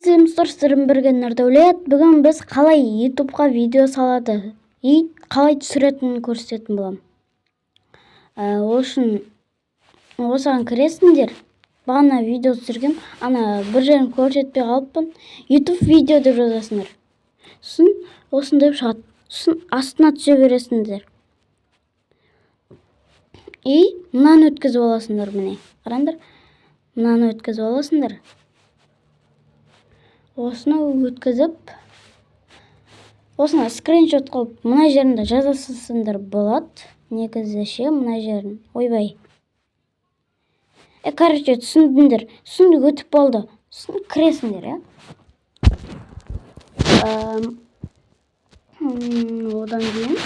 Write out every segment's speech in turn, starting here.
Сіздермен бірге Нұрдәулет. Бүгін біз қалай ютубқа видео салады и қалай түсіретінін көрсететін боламын. Ол үшін осыған кіресіңдер. Бағана видео түсіргем, ана бір жерін көрсетпей қалыппын. YouTube видео деп жазасыңдар. Сосын осындай шығады. Сосын астына түсе бересіңдер. И мынаны өткізіп аласыңдар, міне. Қараңдар. Мынаны өткізіп аласыңдар. Осыны өткізіп, осыны скриншот қылып, мына жерінде жазасыңдар болады. Негізі мына жерін. Ойбай. Короче, түсіндіңдер. Сосын өтіп болды. Сосын кіресіңдер, Одан кейін.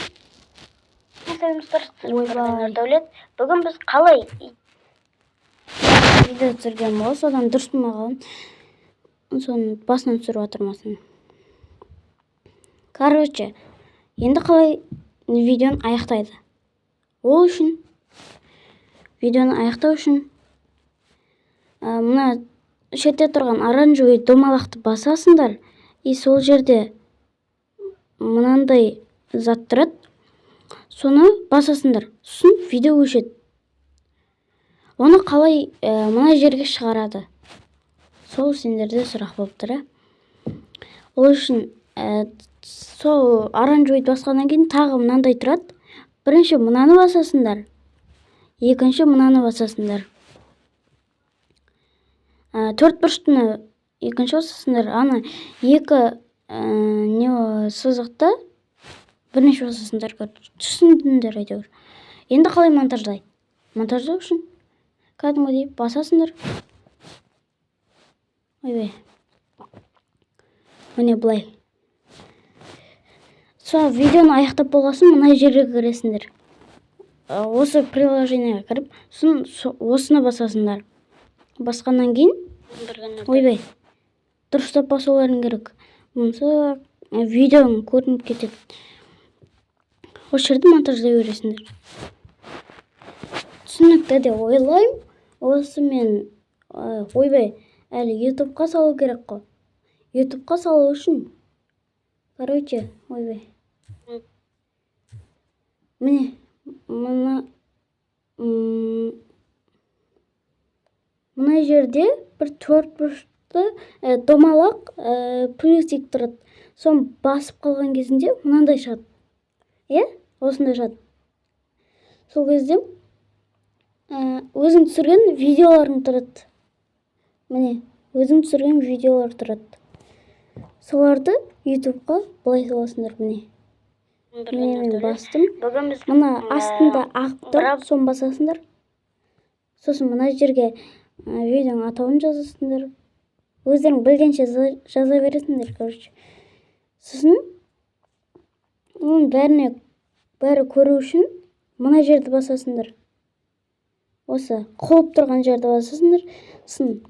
Нұрдәулет. Бүгін біз қалай видео түсірген болса, одан дұрыс болмаған. Соны басынан түсіріп отырмасын. Короче, енді қалай видеоны аяқтайды. Ол үшін, видеоны аяқтау үшін, мына шетте тұрған оранжевый домалақты басасыңдар. И сол жерде мынандай зат тұрады. Соны басасыңдар. Сосын видео өшеді. Оны қалай мына жерге шығарады? Сол сендерде сұрақ болып тұр. Ол үшін сол оранжевый басқаннан кейін тағы мынандай тұрады. Бірінші мынаны басасыңдар. Екінші мынаны басасыңдар. Төрт бұрыштыны екінші басасыңдар. Ана екі сызықты бірінші басасыңдар. Түсіндіңдер әйтеуір. Енді қалай монтаждайды? Монтаждау үшін кәдімгідей басасыңдар. Ойбай. Міне бұлай. Сол видеоны аяқтап болғасын, мына жерге кіресіңдер. Осы приложениеге кіріп, осыны басасыңдар. Басқаннан кейін, ойбай, дұрыстап басуларың керек. Мұнысы видеоның көрініп кетеді. Осы жерді монтаждай бересіңдер. Түсінікті де ойлаймын. Осы мен, ойбай, әлі ютубқа салу керек қой. Ютубқа салу үшін. Короче, ойбай. Міне, мына жерде бір төрт бұрышты домалақ плюсик тұрады. Соны басып қалған кезінде мынандай шығады. Осындай шығады. Сол кезде өзің түсірген видеоларың тұрады. Міне, өзің түсірген видеолар тұрады. Соларды ютубқа былай саласыңдар, міне. Мен бастым. Мына астында ақ тұр, соны басасыңдар. Сосын мына жерге видеоның атауын жазасыңдар. Өздерің білгенше жаза бересіңдер, короче. Сосын оның бәрі көру үшін мына жерді басасыңдар. Осы қолып тұрған жерді басасыңдар. Сосын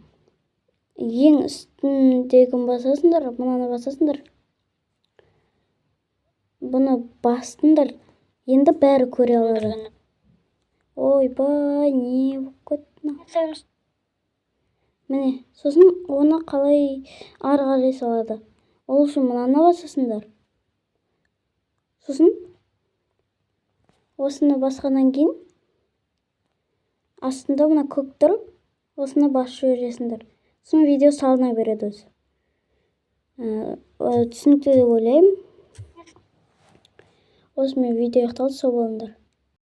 ең үстіндегін басасыңдар, мынаны басасыңдар. Бұны бастыңдар. Енді бәрі көре алады. Ойбай, не болып кетті? Міне, сосын оны қалай ары қарай салады. Ол үшін мынаны басасыңдар. Сосын осыны басқаннан кейін астында мына көк тұрып, осыны басып жібересіңдер. Сосын видео салына береді өзі. Түсінікті деп ойлаймын. Осымен видео аяқталды, сау болыңдар.